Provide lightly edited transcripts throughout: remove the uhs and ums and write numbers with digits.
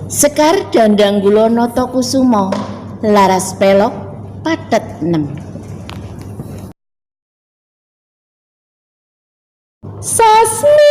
Sekar Dandang Gula Nata Kusuma laras pelok pathet 6. Sasmitane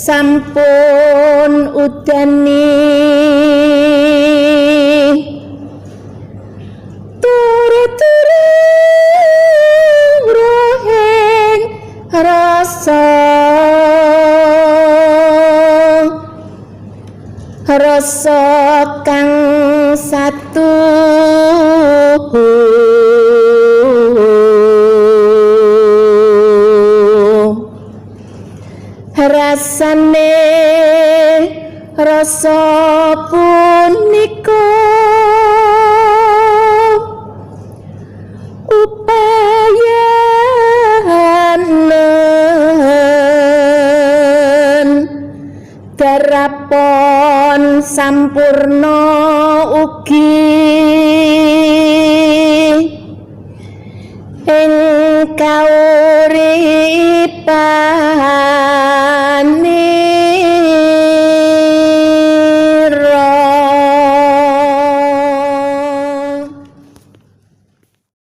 sampun udani turu-turu rohing rasa kang satu rasane rasa punika upayanen darapon sampurna ugi ing kauripan